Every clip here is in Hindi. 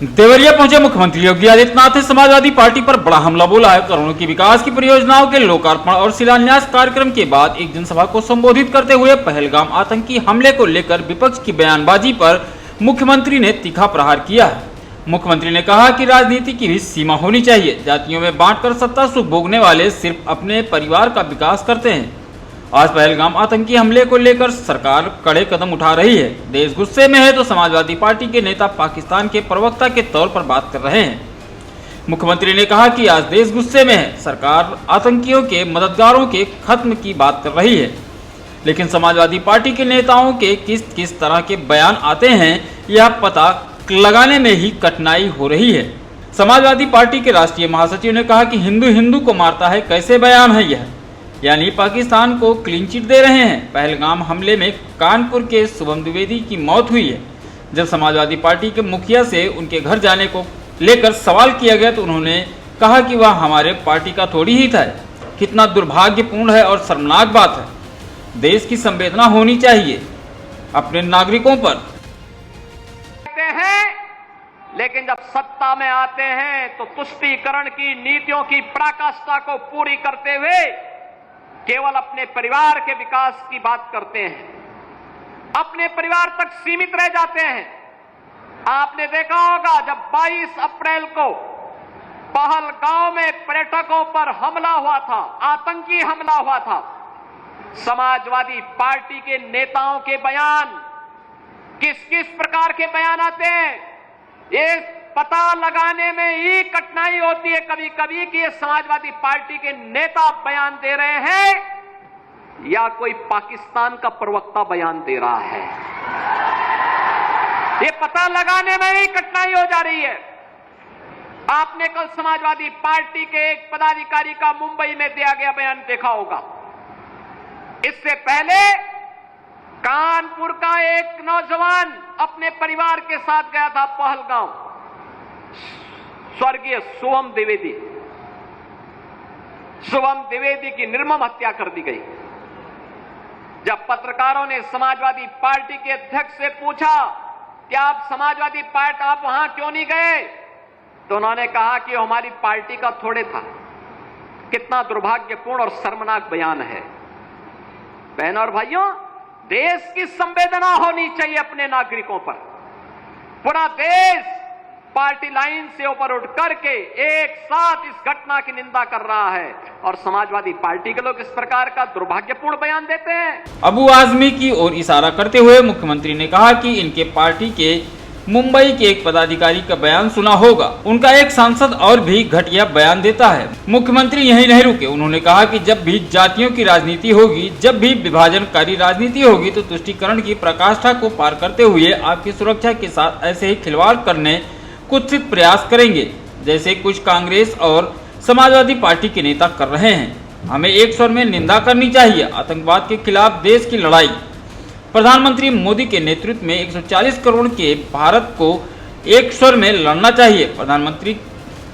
देवरिया पहुंचे मुख्यमंत्री योगी आदित्यनाथ ने समाजवादी पार्टी पर बड़ा हमला बोला है। करोड़ों की विकास की परियोजनाओं के लोकार्पण और शिलान्यास कार्यक्रम के बाद एक जनसभा को संबोधित करते हुए पहलगाम आतंकी हमले को लेकर विपक्ष की बयानबाजी पर मुख्यमंत्री ने तीखा प्रहार किया है। मुख्यमंत्री ने कहा कि राजनीति की भी सीमा होनी चाहिए। जातियों में बांटकर सत्ता सुख भोगने वाले सिर्फ अपने परिवार का विकास करते हैं। आज पहलगाम आतंकी हमले को लेकर सरकार कड़े कदम उठा रही है। देश गुस्से में है तो समाजवादी पार्टी के नेता पाकिस्तान के प्रवक्ता के तौर पर बात कर रहे हैं। मुख्यमंत्री ने कहा कि आज देश गुस्से में है, सरकार आतंकियों के मददगारों के खत्म की बात कर रही है, लेकिन समाजवादी पार्टी के नेताओं के किस तरह के बयान आते हैं यह पता लगाने में ही कठिनाई हो रही है। समाजवादी पार्टी के राष्ट्रीय महासचिव ने कहा कि हिंदू हिंदू को मारता है, कैसे बयान है यह, यानी पाकिस्तान को क्लीन चिट दे रहे हैं। पहलगाम हमले में कानपुर के शुभम द्विवेदी की मौत हुई है। जब समाजवादी पार्टी के मुखिया से उनके घर जाने को लेकर सवाल किया गया तो उन्होंने कहा कि वह हमारे पार्टी का थोड़ी ही था। कितना दुर्भाग्यपूर्ण है और शर्मनाक बात है। देश की संवेदना होनी चाहिए अपने नागरिकों पर। लेकिन जब सत्ता में आते हैं तो तुष्टीकरण की नीतियों की पराकाष्ठा को पूरी करते हुए केवल अपने परिवार के विकास की बात करते हैं, अपने परिवार तक सीमित रह जाते हैं। आपने देखा होगा जब 22 अप्रैल को पहलगाम में पर्यटकों पर हमला हुआ था, आतंकी हमला हुआ था, समाजवादी पार्टी के नेताओं के बयान किस किस प्रकार के बयान आते हैं, ये पता लगाने में ही कठिनाई होती है कभी कभी कि ये समाजवादी पार्टी के नेता बयान दे रहे हैं या कोई पाकिस्तान का प्रवक्ता बयान दे रहा है। ये पता लगाने में ही कठिनाई हो जा रही है। आपने कल समाजवादी पार्टी के एक पदाधिकारी का मुंबई में दिया गया बयान देखा होगा। इससे पहले कानपुर का एक नौजवान अपने परिवार के साथ गया था पहलगाम, स्वर्गीय शुभम द्विवेदी की निर्मम हत्या कर दी गई। जब पत्रकारों ने समाजवादी पार्टी के अध्यक्ष से पूछा कि आप समाजवादी पार्टी आप वहां क्यों नहीं गए, तो उन्होंने कहा कि हमारी पार्टी का थोड़े था। कितना दुर्भाग्यपूर्ण और शर्मनाक बयान है। बहनों और भाइयों, देश की संवेदना होनी चाहिए अपने नागरिकों पर। पूरा देश पार्टी लाइन से ऊपर उठ करके एक साथ इस घटना की निंदा कर रहा है और समाजवादी पार्टी के लोग इस प्रकार का दुर्भाग्यपूर्ण बयान देते हैं। अबू आजमी की ओर इशारा करते हुए मुख्यमंत्री ने कहा कि इनके पार्टी के मुंबई के एक पदाधिकारी का बयान सुना होगा। उनका एक सांसद और भी घटिया बयान देता है। मुख्यमंत्री यही नहीं रुके। उन्होंने कहा कि जब भी जातियों की राजनीति होगी, जब भी विभाजनकारी राजनीति होगी तो तुष्टीकरण की पराकाष्ठा को पार करते हुए आपकी सुरक्षा के साथ ऐसे ही खिलवाड़ करने कुत्सित प्रयास करेंगे, जैसे कुछ कांग्रेस और समाजवादी पार्टी के नेता कर रहे हैं। हमें एक स्वर में निंदा करनी चाहिए। आतंकवाद के खिलाफ देश की लड़ाई प्रधानमंत्री मोदी के नेतृत्व में 140 करोड़ के भारत को एक स्वर में लड़ना चाहिए। प्रधानमंत्री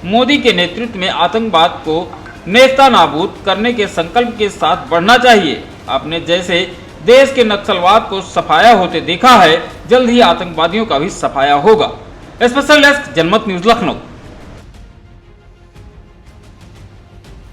मोदी के नेतृत्व में आतंकवाद को नेस्तनाबूद करने के संकल्प के साथ बढ़ना चाहिए। आपने जैसे देश के नक्सलवाद को सफाया होते देखा है, जल्द ही आतंकवादियों का भी सफाया होगा। स्पेशल डेस्क जनमत न्यूज लखनऊ।